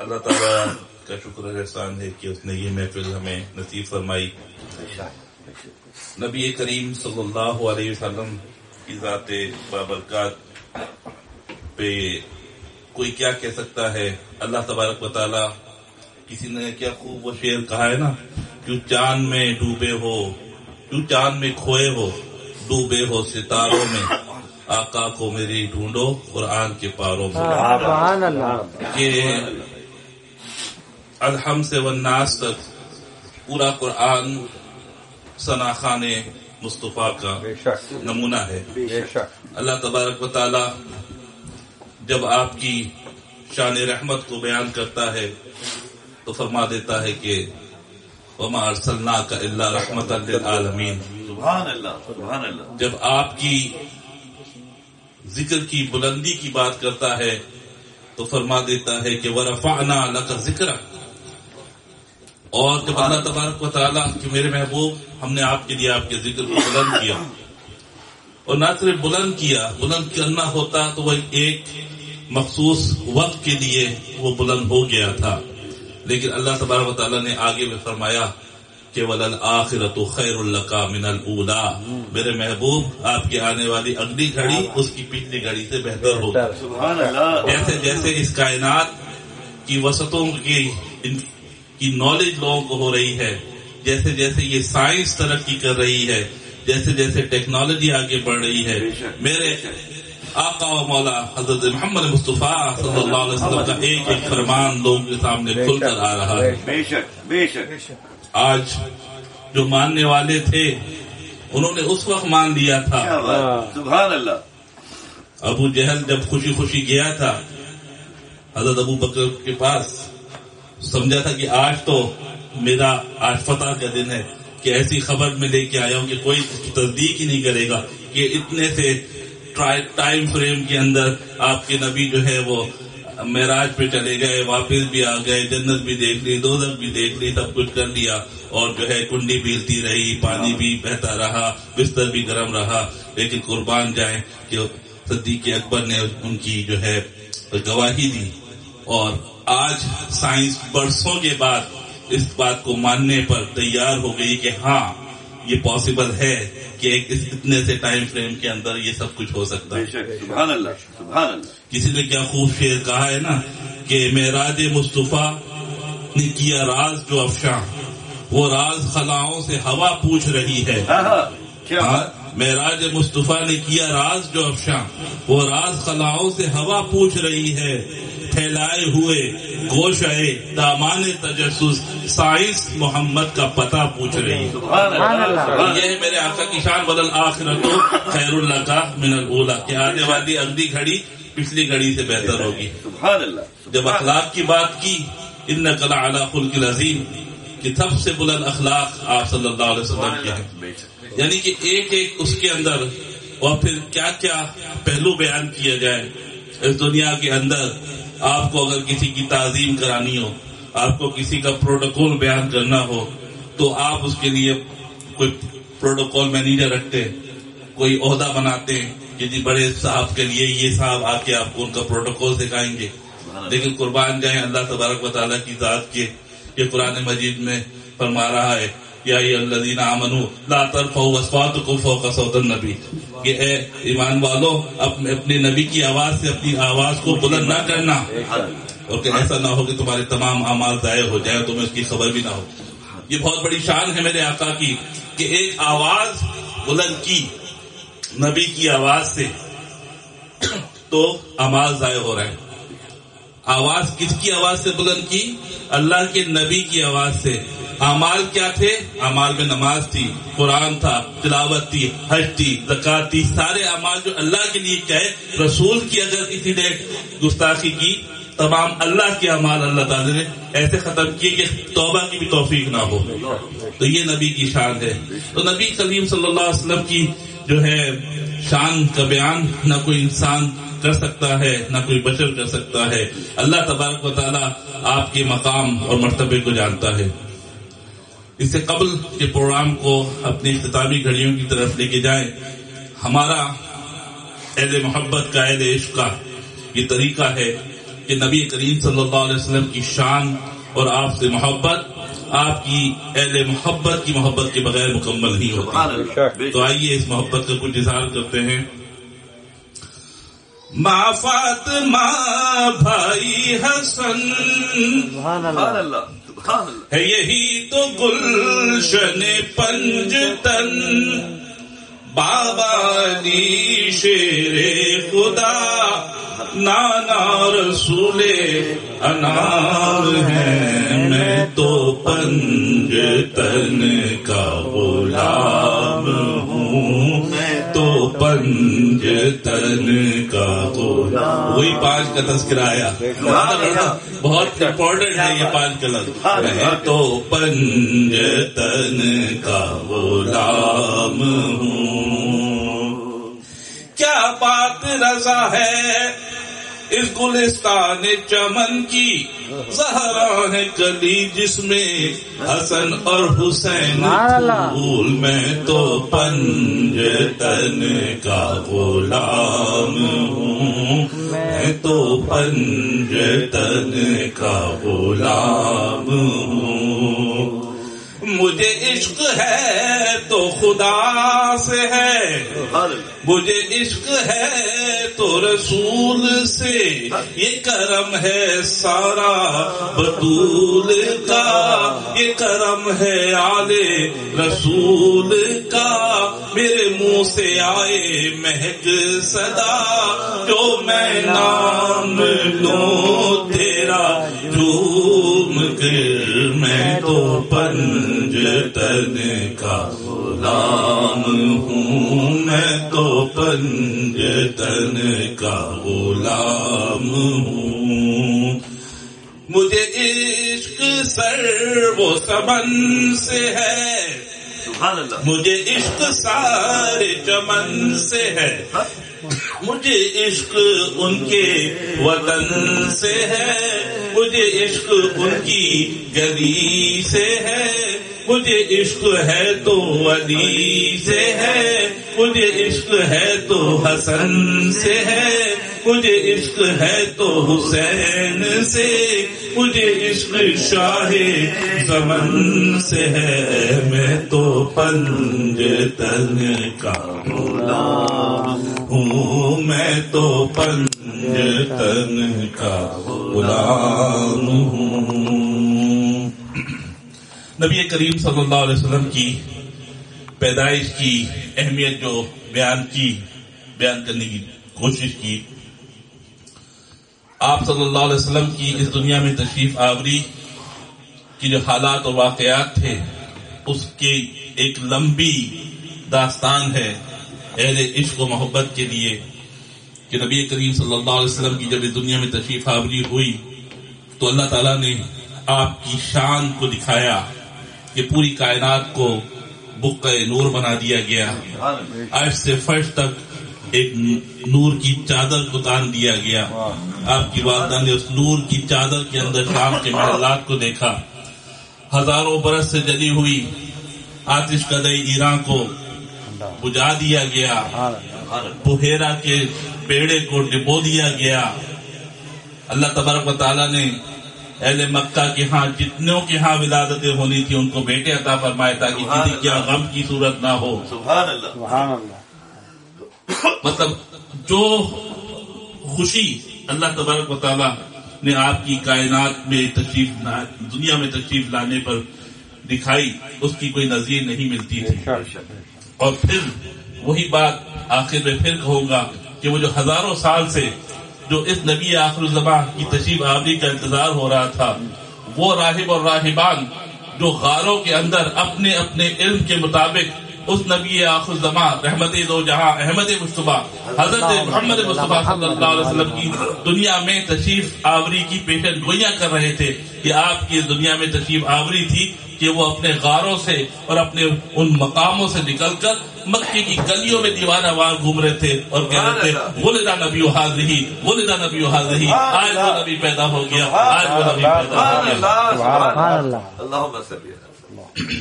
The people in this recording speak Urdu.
اللہ تعالیٰ کا شکر احسان ہے کہ اس نے یہ محفل ہمیں نصیب فرمائی. نبی کریم صلی اللہ علیہ وسلم کی ذات بابرکات پہ کوئی کیا کہہ سکتا ہے. اللہ تبارک و تعالیٰ، کسی نے کیا خوب وہ شعر کہا ہے نا، کیوں چاند میں ڈوبے ہو، کیوں چاند میں کھوئے ہو، ڈوبے ہو ستاروں میں، آقا کو میری ڈھونڈو قرآن کے پاروں میں. سبحان اللہ. کہ الحم سے والناس تک پورا قرآن ثناخان مصطفیٰ کا نمونہ ہے. اللہ تبارک و تعالی جب آپ کی شان رحمت کو بیان کرتا ہے تو فرما دیتا ہے کہ وما ارسلناک الا رحمۃ للعالمین. سبحان اللہ، سبحان اللہ. جب آپ کی ذکر کی بلندی کی بات کرتا ہے تو فرما دیتا ہے کہ وَرَفَعْنَا لَكَ ذِكْرَكَ. اور جب اللہ تبارک و تعالیٰ کہ میرے محبوب ہم نے آپ کے لیے آپ کے ذکر کو بلند کیا، اور نہ صرف بلند کیا، بلند کرنا ہوتا تو وہ ایک مخصوص وقت کے لیے وہ بلند ہو گیا تھا، لیکن اللہ تبارک و تعالیٰ نے آگے میں فرمایا کہ وَلَلْآخِرَةُ خَيْرٌ لَكَ مِنَ الْأُولَىٰ. میرے محبوب آپ کی آنے والی اگلی گھڑی اس کی پچھلی گھڑی سے بہتر ہوگی. سبحان اللہ. جیسے جیسے اس کائنات کی وسعتوں کی نالج لوگوں کو ہو رہی ہے، جیسے جیسے یہ سائنس ترقی کر رہی ہے، جیسے جیسے ٹیکنالوجی آگے بڑھ رہی ہے، میرے آقا و مولا حضرت محمد مصطفیٰ صلی اللہ علیہ وسلم کا ایک ایک فرمان لوگوں کے سامنے کھل کر آ رہا ہے. بے شک، بے شک. آج جو ماننے والے تھے انہوں نے اس وقت مان لیا تھا. سبحان اللہ. ابو جہل جب خوشی خوشی گیا تھا حضرت ابو بکر کے پاس، سمجھا تھا کہ آج تو میرا آج فتح کا دن ہے، کہ ایسی خبر میں لے کے آیا ہوں کہ کوئی تصدیق ہی نہیں کرے گا کہ اتنے سے ٹائم فریم کے اندر آپ کے نبی جو ہے وہ معراج پہ چلے گئے، واپس بھی آ گئے، جنت بھی دیکھ لی، دوزخ بھی دیکھ لی، سب کچھ کر لیا، اور جو ہے کنڈی بھی ہلتی رہی، پانی بھی بہتا رہا، بستر بھی گرم رہا، لیکن قربان جائیں کہ صدیق اکبر نے ان کی جو ہے گواہی دی. اور آج سائنس برسوں کے بعد اس بات کو ماننے پر تیار ہو گئی کہ ہاں یہ پاسبل ہے کہ اتنے سے ٹائم فریم کے اندر یہ سب کچھ ہو سکتا ہے. سبحان اللہ، سبحان اللہ. کسی نے کیا خوب شعر کہا ہے نا کہ معراج مصطفیٰ نے کیا راز جو افشاں، وہ راز خلاؤں سے ہوا پوچھ رہی ہے. معراج مصطفیٰ نے کیا راز جو افشاں، وہ راز خلاؤں سے ہوا پوچھ رہی ہے. پھیلائے ہوئے گوشے دامان تجسس، سائنس محمد کا پتہ پوچھ رہی ہے. یہ ہے میرے آقا کی شان. وَلَلْآخِرَةُ خَيْرٌ لَكَ مِنَ الْأُولَىٰ. کہ آنے والی اگلی گھڑی پچھلی گھڑی سے بہتر ہوگی. سبحان اللہ. جب اخلاق کی بات کی، إِنَّكَ لَعَلَىٰ خُلْقٍ عَظِيمٍ، کہ سب سے بلند اخلاق آپ صلی اللہ علیہ وسلم کے ہیں. یعنی کہ ایک ایک اس کے اندر، اور پھر کیا کیا پہلو بیان کیا جائے اس دنیا کے اندر. آپ کو اگر کسی کی تعظیم کرانی ہو، آپ کو کسی کا پروٹوکول بیان کرنا ہو، تو آپ اس کے لیے کوئی پروٹوکول مینیجر رکھتے، کوئی عہدہ بناتے ہیں کہ جی بڑے صاحب کے لیے یہ صاحب آ کے آپ کو ان کا پروٹوکول سکھائیں گے. لیکن قربان جائیں اللہ تبارک و تعالیٰ کی ذات کے، یہ قرآن مجید میں فرما رہا ہے یا ایھا الذین آمنوا لا ترفعوا اصواتکم فوق صوت النبی، کہ اے ایمان والو اپنے نبی کی آواز سے اپنی آواز کو بلند نہ کرنا، اور کہ ایسا نہ ہو کہ تمہارے تمام اعمال ضائع ہو جائے، تمہیں اس کی خبر بھی نہ ہو. یہ بہت بڑی شان ہے میرے آقا کی کہ ایک آواز بلند کی نبی کی آواز سے تو اعمال ضائع ہو رہے ہیں. آواز کس کی آواز سے بلند کی؟ اللہ کے نبی کی آواز سے. اعمال کیا تھے؟ اعمال میں نماز تھی، قرآن تھا، تلاوت تھی، حج تھی، زکات تھی، سارے اعمال جو اللہ کے لیے کہے. رسول کی اگر کسی نے گستاخی کی، تمام اللہ کے اعمال اللہ تعالی نے ایسے ختم کیے کہ توبہ کی بھی توفیق نہ ہو. تو یہ نبی کی شان ہے. تو نبی کریم صلی اللہ علیہ وسلم کی جو ہے شان کا بیان نہ کوئی انسان کر سکتا ہے، نہ کوئی بشر کر سکتا ہے. اللہ تبارک و تعالیٰ آپ کے مقام اور مرتبے کو جانتا ہے. اس سے قبل کے پروگرام کو اپنی اختتامی گھڑیوں کی طرف لے کے جائیں. ہمارا اہل محبت کا، اہل عشق کا یہ طریقہ ہے کہ نبی کریم صلی اللہ علیہ وسلم کی شان اور آپ سے محبت آپ کی اہل محبت کی محبت کے بغیر مکمل نہیں ہوتی. تو آئیے اس محبت کا کچھ اظہار کرتے ہیں. ماں فاطمہ بھائی حسن ہے یہی تو گلشن پنجتن، بابا علی شیر خدا نانا رسول انام ہے، میں تو پنجتن کا غلام ہوں، میں تو پنجتن کا غلام. وہی 5 کا تذکرہ آیا، بہت امپورٹنٹ ہے یہ 5 کا لفظ. میں تو پنجتن کا غلام ہوں. کیا بات رضا ہے اس گلستان چمن کی، زہرا ہے کلی جس میں حسن اور حسین پھول، میں تو پنجتن کا غلام ہوں، میں تو پنجتن کا غلام ہوں. مجھے عشق ہے تو خدا سے ہے، مجھے عشق ہے تو رسول سے، یہ کرم ہے سارا بطول کا، یہ کرم ہے آل رسول کا. میرے منہ سے آئے مہک صدا، جو میں نام لوں تیرا جھوم کر، میں تو پنجتن کا غلام ہوں، میں تو پنجتن کا غلام ہوں. مجھے عشق سر و سمن سے ہے، مجھے عشق سارے چمن سے ہے، مجھے عشق ان کے وطن سے ہے، مجھے عشق ان کی گلی سے ہے، مجھے عشق ہے تو علی سے ہے، مجھے عشق ہے تو حسن سے ہے، مجھے عشق ہے تو حسین سے، مجھے عشق شاہ زمن سے ہے، میں تو پنجتن کا غلام ہوں، میں تو پنجتن کا غلام ہوں. نبی کریم صلی اللہ علیہ وسلم کی پیدائش کی اہمیت جو بیان کرنے کی کوشش کی. آپ صلی اللہ علیہ وسلم کی اس دنیا میں تشریف آوری کی جو حالات اور واقعات تھے، اس کی ایک لمبی داستان ہے اہل عشق و محبت کے لیے، کہ نبی کریم صلی اللہ علیہ وسلم کی جب اس دنیا میں تشریف آوری ہوئی تو اللہ تعالیٰ نے آپ کی شان کو دکھایا کہ پوری کائنات کو بقع نور بنا دیا گیا. عرش سے فرش تک ایک نور کی چادر کو تان دیا گیا. آپ کی والدہ نے اس نور کی چادر کے اندر شام کے محلات کو دیکھا. ہزاروں برس سے جلی ہوئی آتش کدے ایران کو بجھا دیا گیا، بحیرہ کے بیڑے کو ڈبو دیا گیا. اللہ تبارک و تعالیٰ نے اہل مکہ کے ہاں جتنوں کے ہاں ولادتیں ہونی تھی ان کو بیٹے عطا فرمائے تاکہ کسی کیا غم کی صورت نہ ہو. سبحان اللہ. مطلب جو خوشی اللہ تبارک و تعالیٰ نے آپ کی کائنات میں دنیا میں تشریف لانے پر دکھائی، اس کی کوئی نظیر نہیں ملتی تھی. اور پھر وہی بات آخر میں پھر کہوں گا کہ وہ جو ہزاروں سال سے جو اس نبی آخر الزمان کی تشریف آوری کا انتظار ہو رہا تھا، وہ راہب اور راہبان جو غاروں کے اندر اپنے اپنے علم کے مطابق اس نبی آخر الزمان رحمت دو جہاں احمد مصطفیٰ حضرت محمد مصطفیٰ صلی اللہ علیہ وسلم کی دنیا میں تشریف آوری کی پیشن گوئیاں کر رہے تھے کہ آپ کی دنیا میں تشریف آوری تھی کہ وہ اپنے غاروں سے اور اپنے ان مقاموں سے نکل کر مکے کی گلیوں میں دیوانہ وار گھوم رہے تھے اور کہہ رہے تھے ولدا نبی حاضری، ولدا نبی حاضری، آج وہ نبی پیدا ہو گیا، آج وہ نبی پیدا ہو گیا. اللہم صلی اللہ.